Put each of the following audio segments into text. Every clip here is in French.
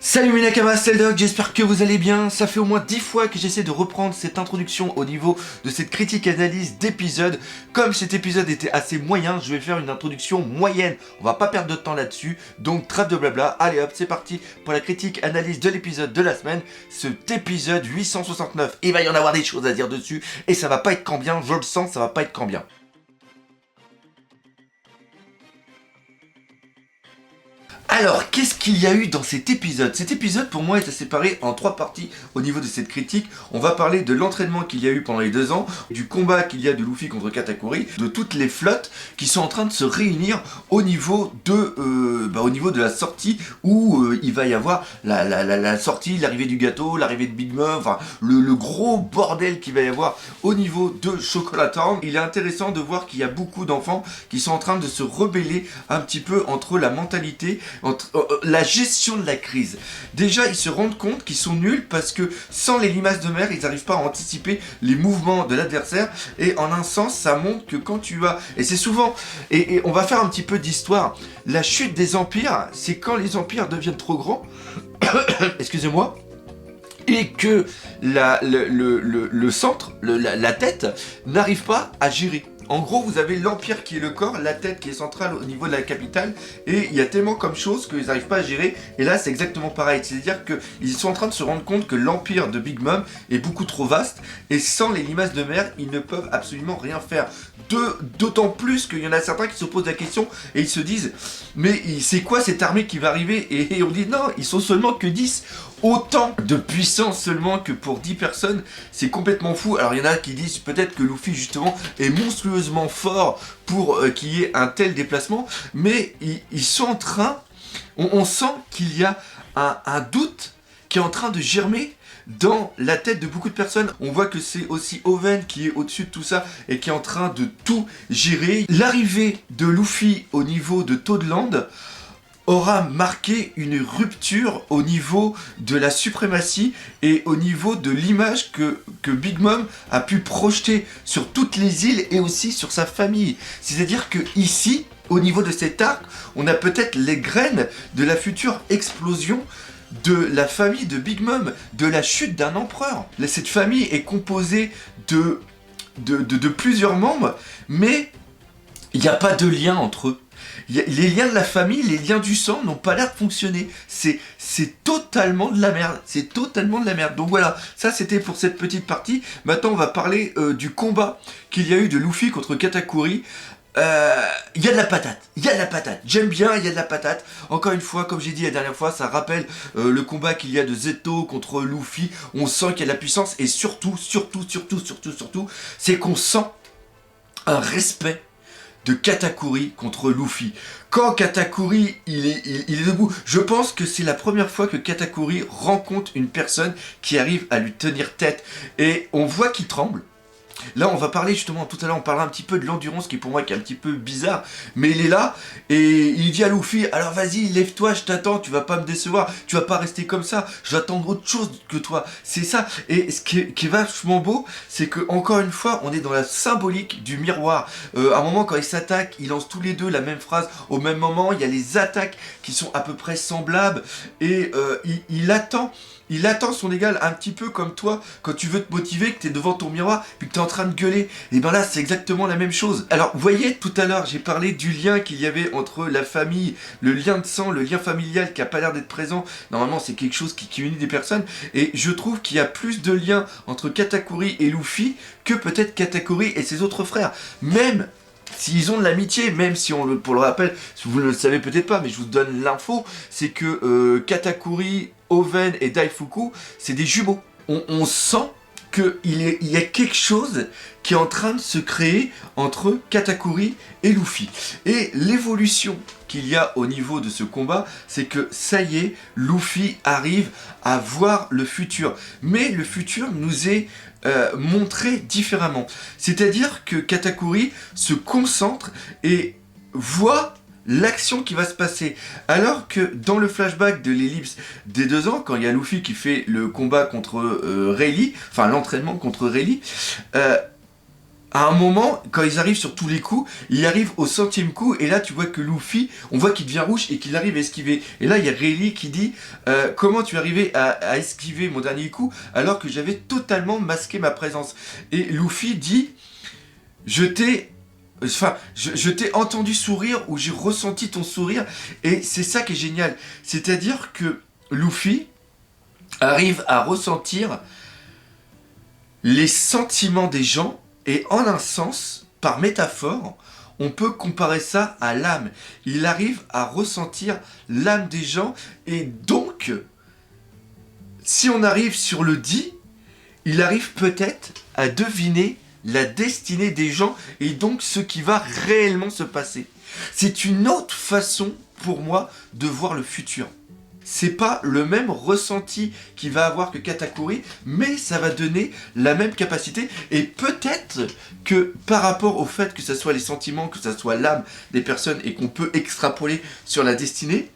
Salut mes nakamas, c'est Eldog, j'espère que vous allez bien. Ça fait au moins 10 fois que j'essaie de reprendre cette introduction au niveau de cette critique analyse d'épisode. Comme cet épisode était assez moyen, je vais faire une introduction moyenne. On va pas perdre de temps là-dessus, donc trêve de blabla. Allez hop, c'est parti pour la critique analyse de l'épisode de la semaine. Cet épisode 869, il va y en avoir des choses à dire dessus. Et ça va pas être quand bien, je le sens, ça va pas être quand bien. Alors, qu'est-ce qu'il y a eu dans cet épisode? Cet épisode, pour moi, est séparé en 3 parties au niveau de cette critique. On va parler de l'entraînement qu'il y a eu pendant les 2 ans, du combat qu'il y a de Luffy contre Katakuri, de toutes les flottes qui sont en train de se réunir au niveau de la sortie où il va y avoir la sortie, l'arrivée du gâteau, l'arrivée de Big Mom, enfin, le gros bordel qu'il va y avoir au niveau de Chocolat Town. Il est intéressant de voir qu'il y a beaucoup d'enfants qui sont en train de se rebeller un petit peu entre la mentalité, entre la gestion de la crise. Déjà, ils se rendent compte qu'ils sont nuls parce que sans les limaces de mer, ils n'arrivent pas à anticiper les mouvements de l'adversaire. Et en un sens, ça montre que quand tu as... Et c'est souvent... Et on va faire un petit peu d'histoire. La chute des empires, c'est quand les empires deviennent trop grands. Excusez-moi. Et que le centre, la tête, n'arrive pas à gérer. En gros, vous avez l'empire qui est le corps, la tête qui est centrale au niveau de la capitale, et il y a tellement comme choses qu'ils n'arrivent pas à gérer, et là c'est exactement pareil, c'est-à-dire qu'ils sont en train de se rendre compte que l'empire de Big Mom est beaucoup trop vaste, et sans les limaces de mer, ils ne peuvent absolument rien faire. D'autant plus qu'il y en a certains qui se posent la question, et ils se disent, mais c'est quoi cette armée qui va arriver? Et on dit non, ils sont seulement que 10. Autant de puissance seulement que pour 10 personnes, c'est complètement fou. Alors il y en a qui disent peut-être que Luffy justement est monstrueusement fort pour qu'il y ait un tel déplacement, mais ils sont en train, on sent qu'il y a un doute qui est en train de germer dans la tête de beaucoup de personnes. On voit que c'est aussi Oven qui est au-dessus de tout ça et qui est en train de tout gérer. L'arrivée de Luffy au niveau de Toadland aura marqué une rupture au niveau de la suprématie et au niveau de l'image que Big Mom a pu projeter sur toutes les îles et aussi sur sa famille. C'est-à-dire que ici, au niveau de cet arc, on a peut-être les graines de la future explosion de la famille de Big Mom, de la chute d'un empereur. Cette famille est composée de plusieurs membres, mais il n'y a pas de lien entre eux. Les liens de la famille, les liens du sang n'ont pas l'air de fonctionner. C'est totalement de la merde. C'est totalement de la merde. Donc voilà, ça c'était pour cette petite partie. Maintenant on va parler du combat qu'il y a eu de Luffy contre Katakuri. Il y a de la patate, il y a de la patate, j'aime bien, il y a de la patate. Encore une fois, comme j'ai dit la dernière fois, ça rappelle le combat qu'il y a de Zeto contre Luffy. On sent qu'il y a de la puissance et surtout, c'est qu'on sent un respect de Katakuri contre Luffy. Quand Katakuri il est debout, je pense que c'est la première fois que Katakuri rencontre une personne qui arrive à lui tenir tête. Et on voit qu'il tremble. Là, on va parler justement, tout à l'heure, on parlera un petit peu de l'endurance qui pour moi qui est un petit peu bizarre, mais il est là et il dit à Luffy, alors vas-y, lève-toi, je t'attends, tu vas pas me décevoir, tu vas pas rester comme ça, j'attends autre chose que toi. C'est ça. Et ce qui est vachement beau, c'est que encore une fois, on est dans la symbolique du miroir. À un moment, quand ils s'attaquent, ils lancent tous les deux la même phrase au même moment. Il y a les attaques qui sont à peu près semblables et il attend. Il attend son égal un petit peu comme toi quand tu veux te motiver, que tu es devant ton miroir puis que tu es en train de gueuler. Et ben là c'est exactement la même chose. Alors vous voyez, tout à l'heure j'ai parlé du lien qu'il y avait entre la famille, le lien de sang, le lien familial qui a pas l'air d'être présent. Normalement c'est quelque chose qui unit des personnes. Et je trouve qu'il y a plus de liens entre Katakuri et Luffy que peut-être Katakuri et ses autres frères. Même s'ils ont de l'amitié, même si pour le rappel, vous ne le savez peut-être pas, mais je vous donne l'info, c'est que Katakuri, Oven et Daifuku, c'est des jumeaux. On sent qu'il y a quelque chose qui est en train de se créer entre Katakuri et Luffy. Et l'évolution qu'il y a au niveau de ce combat, c'est que ça y est, Luffy arrive à voir le futur. Mais le futur nous est montré différemment. C'est-à-dire que Katakuri se concentre et voit l'action qui va se passer. Alors que dans le flashback de l'ellipse des 2 ans, quand il y a Luffy qui fait le combat contre Rayleigh, enfin l'entraînement contre Rayleigh, à un moment, quand ils arrivent sur tous les coups, il arrive au 100e coup, et là tu vois que Luffy, on voit qu'il devient rouge et qu'il arrive à esquiver. Et là il y a Rayleigh qui dit comment tu es arrivé à esquiver mon dernier coup alors que j'avais totalement masqué ma présence. Et Luffy dit je t'ai entendu sourire ou j'ai ressenti ton sourire, et c'est ça qui est génial. C'est-à-dire que Luffy arrive à ressentir les sentiments des gens, et en un sens, par métaphore, on peut comparer ça à l'âme. Il arrive à ressentir l'âme des gens, et donc, si on arrive sur le dit, il arrive peut-être à deviner la destinée des gens, et donc ce qui va réellement se passer. C'est une autre façon, pour moi, de voir le futur. C'est pas le même ressenti qu'il va avoir que Katakuri, mais ça va donner la même capacité, et peut-être que par rapport au fait que ce soit les sentiments, que ce soit l'âme des personnes, et qu'on peut extrapoler sur la destinée,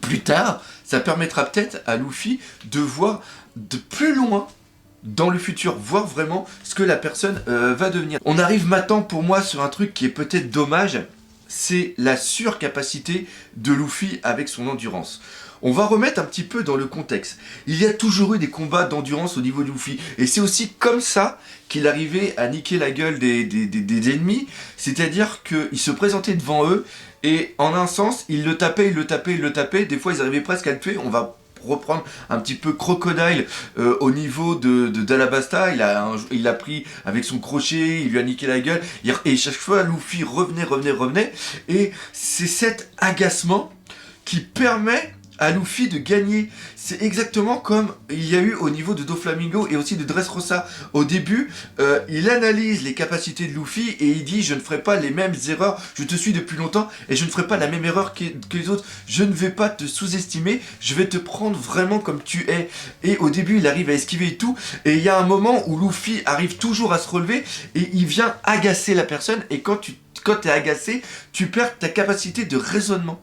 plus tard, ça permettra peut-être à Luffy de voir de plus loin dans le futur, voir vraiment ce que la personne va devenir. On arrive maintenant pour moi sur un truc qui est peut-être dommage, c'est la surcapacité de Luffy avec son endurance. On va remettre un petit peu dans le contexte. Il y a toujours eu des combats d'endurance au niveau de Luffy, et c'est aussi comme ça qu'il arrivait à niquer la gueule des ennemis, c'est-à-dire qu'il se présentait devant eux, et en un sens, il le tapait, des fois ils arrivaient presque à le tuer. On va reprendre un petit peu Crocodile au niveau d'Alabasta, il l'a pris avec son crochet, il lui a niqué la gueule, et chaque fois Luffy revenait, et c'est cet agacement qui permet à Luffy de gagner. C'est exactement comme il y a eu au niveau de Doflamingo et aussi de Dressrosa. Au début, il analyse les capacités de Luffy et il dit je ne ferai pas les mêmes erreurs, je te suis depuis longtemps et je ne ferai pas la même erreur que les autres, je ne vais pas te sous-estimer, je vais te prendre vraiment comme tu es. Et au début il arrive à esquiver et tout, et il y a un moment où Luffy arrive toujours à se relever et il vient agacer la personne, et quand tu es agacé, tu perds ta capacité de raisonnement.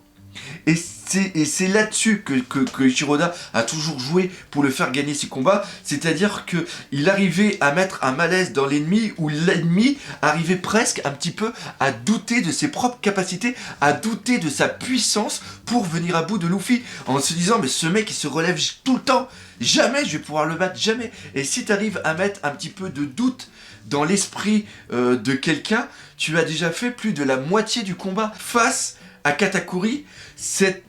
Et c'est là-dessus que Shiroda a toujours joué pour le faire gagner ses combats, c'est-à-dire qu'il arrivait à mettre un malaise dans l'ennemi, où l'ennemi arrivait presque un petit peu à douter de ses propres capacités, à douter de sa puissance pour venir à bout de Luffy, en se disant mais ce mec il se relève tout le temps, jamais je vais pouvoir le battre, jamais. Et si tu arrives à mettre un petit peu de doute dans l'esprit de quelqu'un, tu as déjà fait plus de la moitié du combat. Face à Katakuri, cette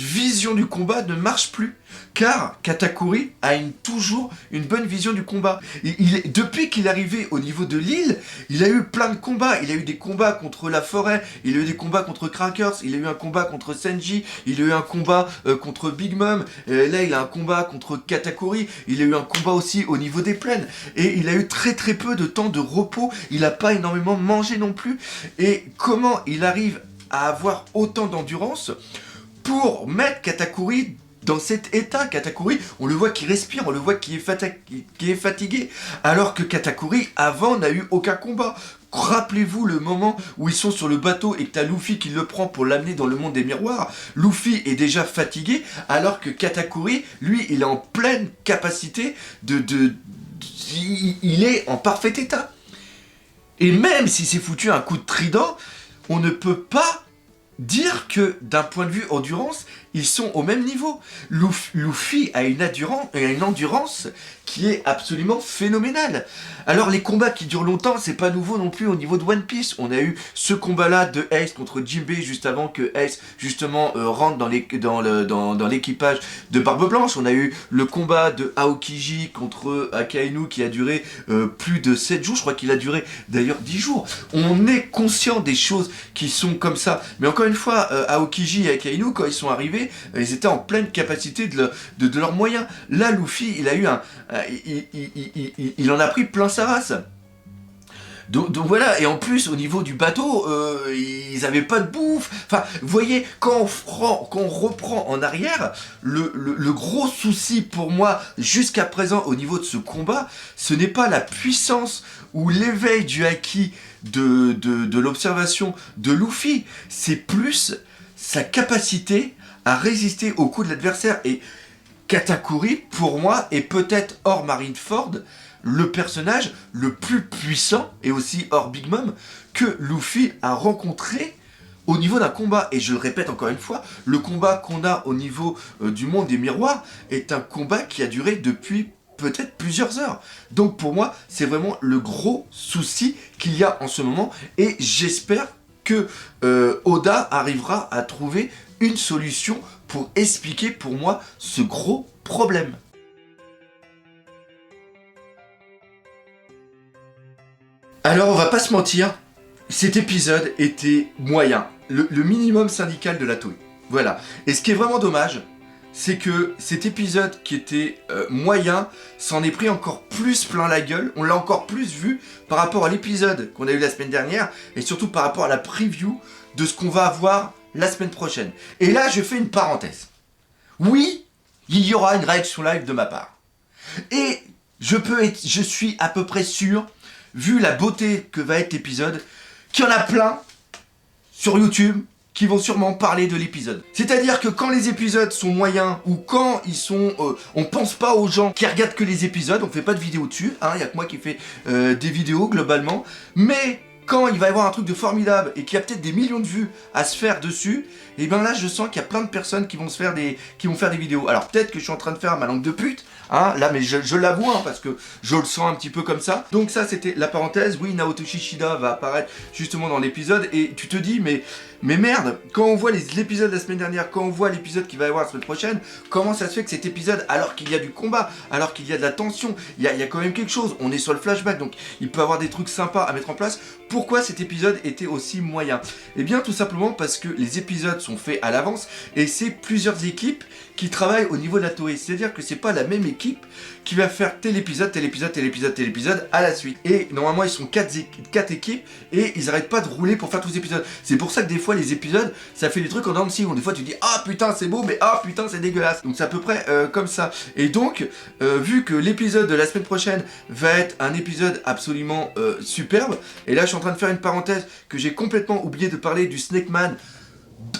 vision du combat ne marche plus, car Katakuri a toujours une bonne vision du combat. Depuis qu'il est arrivé au niveau de l'île, il a eu plein de combats. Il a eu des combats contre la forêt, il a eu des combats contre Crackers, il a eu un combat contre Senji, il a eu un combat contre Big Mom, là il a un combat contre Katakuri, il a eu un combat aussi au niveau des plaines, et il a eu très peu de temps de repos, il n'a pas énormément mangé non plus. Et comment il arrive à avoir autant d'endurance pour mettre Katakuri dans cet état? Katakuri, on le voit qui respire, on le voit qui est fatigué, alors que Katakuri, avant, n'a eu aucun combat. Rappelez-vous le moment où ils sont sur le bateau et que t'as Luffy qui le prend pour l'amener dans le monde des miroirs. Luffy est déjà fatigué, alors que Katakuri, lui, il est en pleine capacité il est en parfait état. Et même si c'est foutu un coup de trident, on ne peut pas dire que d'un point de vue endurance, ils sont au même niveau. Luffy a une endurance qui est absolument phénoménale. Alors les combats qui durent longtemps, c'est pas nouveau non plus au niveau de One Piece. On a eu ce combat-là de Ace contre Jinbei juste avant que Ace justement rentre dans l'équipage de Barbe Blanche. On a eu le combat de Aokiji contre Akainu qui a duré plus de 7 jours. Je crois qu'il a duré d'ailleurs 10 jours. On est conscient des choses qui sont comme ça. Mais encore une fois, Aokiji et Akainu, quand ils sont arrivés, ils étaient en pleine capacité de leurs moyens. Là, Luffy, il a eu il en a pris plein sa race. Donc voilà, et en plus au niveau du bateau, ils avaient pas de bouffe. Enfin, vous voyez, quand on reprend en arrière, le gros souci pour moi jusqu'à présent au niveau de ce combat, ce n'est pas la puissance ou l'éveil du haki de l'observation de Luffy, c'est plus sa capacité à résister au coup de l'adversaire. Et Katakuri, pour moi, est peut-être hors Marineford, le personnage le plus puissant, et aussi hors Big Mom, que Luffy a rencontré au niveau d'un combat. Et je le répète encore une fois, le combat qu'on a au niveau du monde des miroirs est un combat qui a duré depuis peut-être plusieurs heures. Donc pour moi, c'est vraiment le gros souci qu'il y a en ce moment, et j'espère que Oda arrivera à trouver une solution pour expliquer pour moi ce gros problème. Alors on va pas se mentir, cet épisode était moyen, le minimum syndical de la Toei. Voilà. Et ce qui est vraiment dommage, c'est que cet épisode qui était moyen s'en est pris encore plus plein la gueule. On l'a encore plus vu par rapport à l'épisode qu'on a eu la semaine dernière, et surtout par rapport à la preview de ce qu'on va avoir la semaine prochaine. Et là, je fais une parenthèse. Oui, il y aura une réaction live de ma part. Et je suis à peu près sûr, vu la beauté que va être l'épisode, qu'il y en a plein sur YouTube qui vont sûrement parler de l'épisode. C'est-à-dire que quand les épisodes sont moyens, ou quand ils sont... on pense pas aux gens qui regardent que les épisodes, on fait pas de vidéos dessus, il y a que moi qui fais des vidéos globalement, mais quand il va y avoir un truc de formidable et qu'il y a peut-être des millions de vues à se faire dessus, et bien là je sens qu'il y a plein de personnes qui vont faire des vidéos. Alors peut-être que je suis en train de faire ma langue de pute, là, mais je l'avoue, parce que je le sens un petit peu comme ça. Donc ça c'était la parenthèse. Oui, Naoto Shishida va apparaître justement dans l'épisode, et tu te dis mais merde, quand on voit l'épisode de la semaine dernière, quand on voit l'épisode qui va y avoir la semaine prochaine, comment ça se fait que cet épisode, alors qu'il y a du combat, alors qu'il y a de la tension, il y a quand même quelque chose, on est sur le flashback, donc il peut y avoir des trucs sympas à mettre en place, pourquoi cet épisode était aussi moyen? Eh bien tout simplement parce que les épisodes sont faits à l'avance, et c'est plusieurs équipes qui travaillent au niveau de la Toei, c'est-à-dire que c'est pas la même équipe qui va faire tel épisode à la suite. Et normalement ils sont 4 équipes, et ils arrêtent pas de rouler pour faire tous les épisodes. C'est pour ça que des fois les épisodes, ça fait des trucs en dents de scie, où des fois tu dis ah putain c'est beau, mais ah putain c'est dégueulasse. Donc c'est à peu près comme ça. Et donc vu que l'épisode de la semaine prochaine va être un épisode absolument superbe, et là je suis en train de faire une parenthèse que j'ai complètement oublié de parler du Snake Man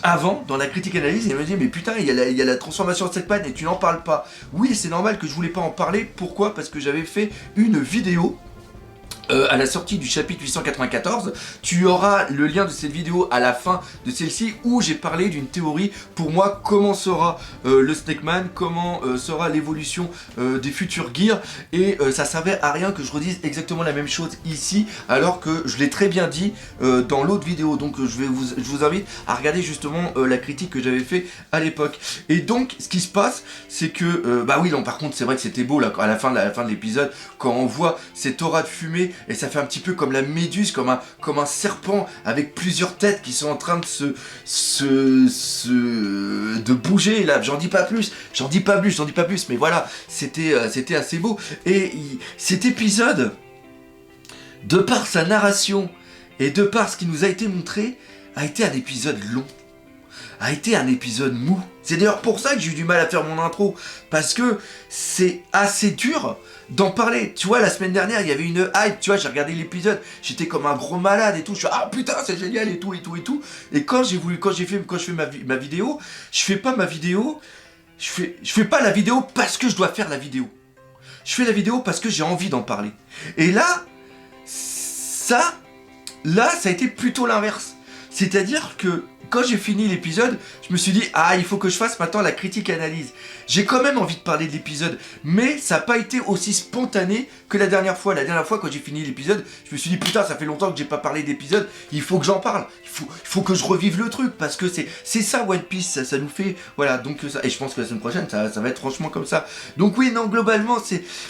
avant, dans la critique analyse, il me dit mais putain il y a la transformation de cette panne et tu n'en parles pas. Oui, c'est normal que je voulais pas en parler. Pourquoi? Parce que j'avais fait une vidéo à la sortie du chapitre 894, tu auras le lien de cette vidéo à la fin de celle-ci, où j'ai parlé d'une théorie pour moi, comment sera le Snake Man, comment sera l'évolution des futurs gears, et ça servait à rien que je redise exactement la même chose ici, alors que je l'ai très bien dit dans l'autre vidéo. Donc je vous invite à regarder justement la critique que j'avais fait à l'époque. Et donc ce qui se passe, c'est que bah oui, non, par contre c'est vrai que c'était beau là, à la fin de l'épisode, quand on voit cette aura de fumée, et ça fait un petit peu comme la méduse, comme un serpent avec plusieurs têtes qui sont en train de bouger là. J'en dis pas plus, mais voilà, c'était assez beau. Et cet épisode, de par sa narration et de par ce qui nous a été montré, a été un épisode long, a été un épisode mou. C'est d'ailleurs pour ça que j'ai eu du mal à faire mon intro, parce que c'est assez dur d'en parler. Tu vois, la semaine dernière, il y avait une hype, tu vois, j'ai regardé l'épisode, j'étais comme un gros malade et tout, je suis ah putain, c'est génial et tout. Et quand je fais ma vidéo, je fais pas ma vidéo, je fais pas la vidéo parce que je dois faire la vidéo. Je fais la vidéo parce que j'ai envie d'en parler. Et là, ça a été plutôt l'inverse. C'est-à-dire que quand j'ai fini l'épisode, je me suis dit ah, il faut que je fasse maintenant la critique analyse. J'ai quand même envie de parler de l'épisode, mais ça n'a pas été aussi spontané que la dernière fois. La dernière fois, quand j'ai fini l'épisode, je me suis dit putain, ça fait longtemps que j'ai pas parlé d'épisode, il faut que j'en parle. Il faut que je revive le truc, parce que c'est ça One Piece, ça nous fait voilà. Donc ça, et je pense que la semaine prochaine ça va être franchement comme ça. Donc oui, non, globalement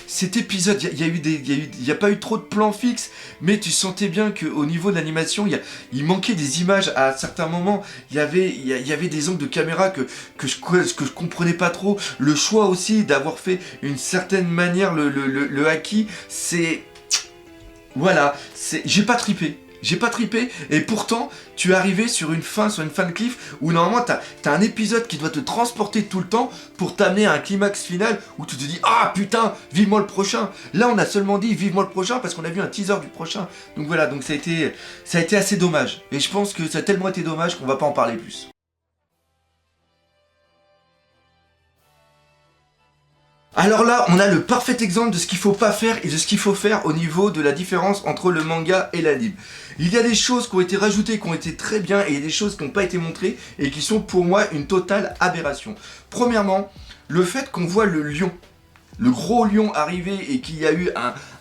cet épisode, il y a pas eu trop de plans fixes, mais tu sentais bien que au niveau de l'animation, il manquait des images à certains moments. Il y avait des angles de caméra que je comprenais pas trop. Le choix aussi d'avoir fait une certaine manière le haki, c'est voilà, j'ai pas tripé, et pourtant tu es arrivé sur une fin de cliff où normalement t'as un épisode qui doit te transporter tout le temps pour t'amener à un climax final où tu te dis ah putain, vivement le prochain. Là on a seulement dit vivement le prochain parce qu'on a vu un teaser du prochain. Donc voilà, donc ça a été assez dommage, et je pense que ça a tellement été dommage qu'on va pas en parler plus. Alors là, on a le parfait exemple de ce qu'il faut pas faire et de ce qu'il faut faire au niveau de la différence entre le manga et l'anime. Il y a des choses qui ont été rajoutées, qui ont été très bien, et il y a des choses qui n'ont pas été montrées et qui sont pour moi une totale aberration. Premièrement, le fait qu'on voit le lion, le gros lion arriver et qu'il y a eu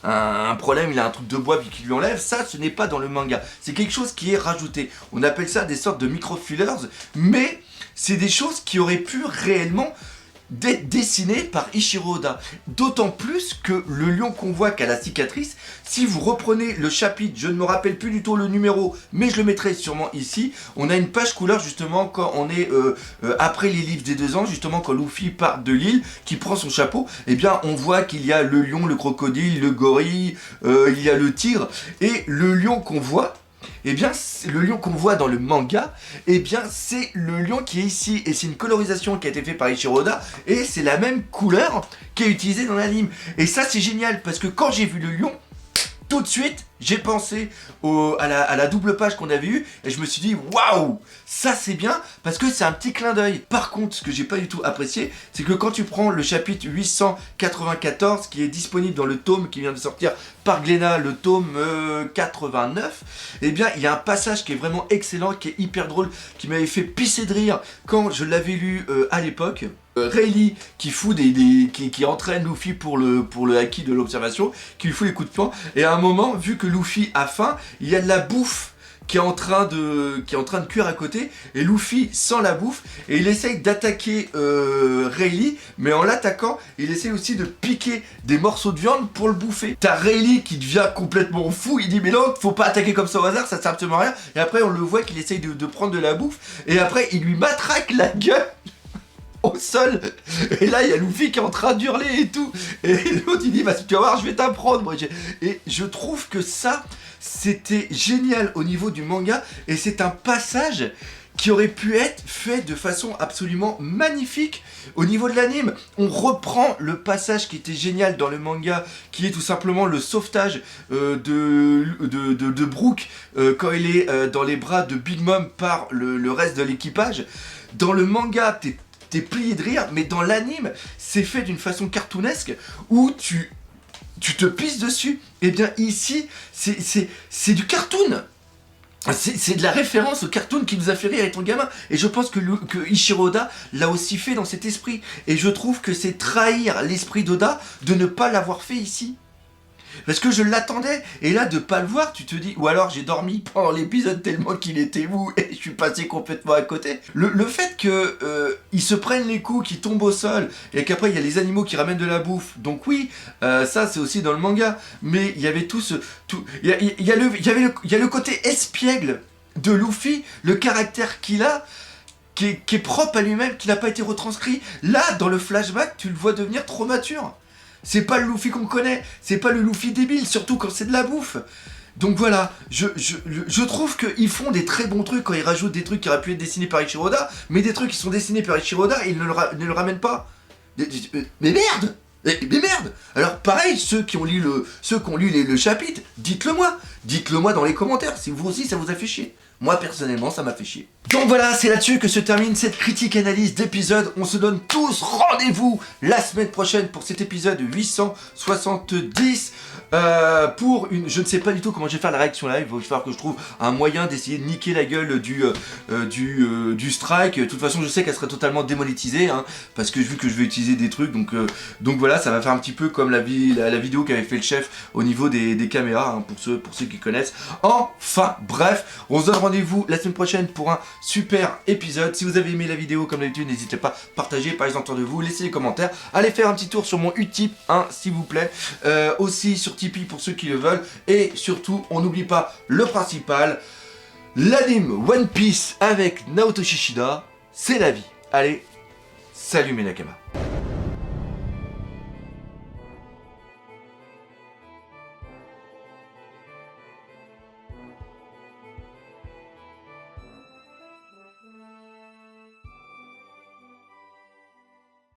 un problème, il a un truc de bois puis qu'il lui enlève, ça ce n'est pas dans le manga. C'est quelque chose qui est rajouté. On appelle ça des sortes de micro-fillers, mais c'est des choses qui auraient pu réellement d'être dessiné par Eiichiro Oda. D'autant plus que le lion qu'on voit qui a la cicatrice, si vous reprenez le chapitre, je ne me rappelle plus du tout le numéro, mais je le mettrai sûrement ici, on a une page couleur justement quand on est après les livres des 2 ans, justement quand Luffy part de l'île, qui prend son chapeau, eh bien on voit qu'il y a le lion, le crocodile, le gorille, il y a le tigre, et le lion qu'on voit, eh bien, le lion qu'on voit dans le manga, eh bien, c'est le lion qui est ici. Et c'est une colorisation qui a été faite par Eiichiro Oda. Et c'est la même couleur qui est utilisée dans l'anime. Et ça, c'est génial. Parce que quand j'ai vu le lion, tout de suite, j'ai pensé à la double page qu'on avait eue. Et je me suis dit, waouh, ça c'est bien. Parce que c'est un petit clin d'œil. Par contre, ce que j'ai pas du tout apprécié, c'est que quand tu prends le chapitre 894, qui est disponible dans le tome qui vient de sortir par Glénat, le tome 89, eh bien, il y a un passage qui est vraiment excellent, qui est hyper drôle, qui m'avait fait pisser de rire quand je l'avais lu à l'époque. Rayleigh qui fout qui entraîne Luffy pour le haki de l'observation, qui lui fout les coups de poing, et à un moment, vu que Luffy a faim, il y a de la bouffe qui est en train de cuire à côté, et Luffy sent la bouffe, et il essaye d'attaquer Rayleigh, mais en l'attaquant, il essaye aussi de piquer des morceaux de viande pour le bouffer. T'as Rayleigh qui devient complètement fou, il dit mais non, faut pas attaquer comme ça au hasard, ça sert absolument à rien, et après on le voit qu'il essaye de prendre de la bouffe, et après il lui matraque la gueule au sol, et là il y a Luffy qui est en train d'hurler et tout, et l'autre il dit bah tu vas voir je vais t'apprendre moi. Et je trouve que ça c'était génial au niveau du manga, et c'est un passage qui aurait pu être fait de façon absolument magnifique au niveau de l'anime. On reprend le passage qui était génial dans le manga, qui est tout simplement le sauvetage de Brook quand il est dans les bras de Big Mom par le reste de l'équipage. Dans le manga, t'es plié de rire, mais dans l'anime, c'est fait d'une façon cartoonesque où tu te pisses dessus. Et bien ici, c'est du cartoon. C'est de la référence au cartoon qui nous a fait rire avec ton gamin. Et je pense que Eiichiro Oda l'a aussi fait dans cet esprit. Et je trouve que c'est trahir l'esprit d'Oda de ne pas l'avoir fait ici. Parce que je l'attendais, et là de pas le voir, tu te dis, ou alors j'ai dormi pendant l'épisode tellement qu'il était mou et je suis passé complètement à côté. Le fait que ils se prennent les coups, qu'ils tombent au sol, et qu'après il y a les animaux qui ramènent de la bouffe, donc oui, ça c'est aussi dans le manga, mais il y avait il y a le côté espiègle de Luffy, le caractère qu'il a, qui est propre à lui-même, qui n'a pas été retranscrit. Là, dans le flashback, tu le vois devenir trop mature. C'est pas le Luffy qu'on connaît, c'est pas le Luffy débile, surtout quand c'est de la bouffe. Donc voilà, je trouve qu'ils font des très bons trucs quand ils rajoutent des trucs qui auraient pu être dessinés par Eiichiro Oda, mais des trucs qui sont dessinés par Eiichiro Oda et ils ne le ramènent pas. Mais merde! Mais merde! Alors pareil, ceux qui ont lu le chapitre, dites-le moi dans les commentaires, si vous aussi ça vous a fait chier. Moi personnellement ça m'a fait chier. Donc voilà, c'est là-dessus que se termine cette critique analyse d'épisode. On se donne tous rendez-vous la semaine prochaine pour cet épisode 870 pour une... Je ne sais pas du tout comment je vais faire la réaction live. Il va falloir que je trouve un moyen d'essayer de niquer la gueule du strike. De toute façon je sais qu'elle serait totalement démonétisée parce que vu que je vais utiliser des trucs, donc voilà, ça va faire un petit peu comme la vidéo qu'avait fait le chef au niveau des caméras, pour ceux qui connaissent. Enfin bref, on se donne rendez-vous la semaine prochaine pour un super épisode. Si vous avez aimé la vidéo, comme d'habitude, n'hésitez pas à partager, parlez autour de vous, laissez les commentaires, allez faire un petit tour sur mon Utip, s'il vous plaît, aussi sur Tipeee pour ceux qui le veulent, et surtout, on n'oublie pas le principal, l'anime One Piece avec Naoto Shishida, c'est la vie. Allez, salut mes Nakama.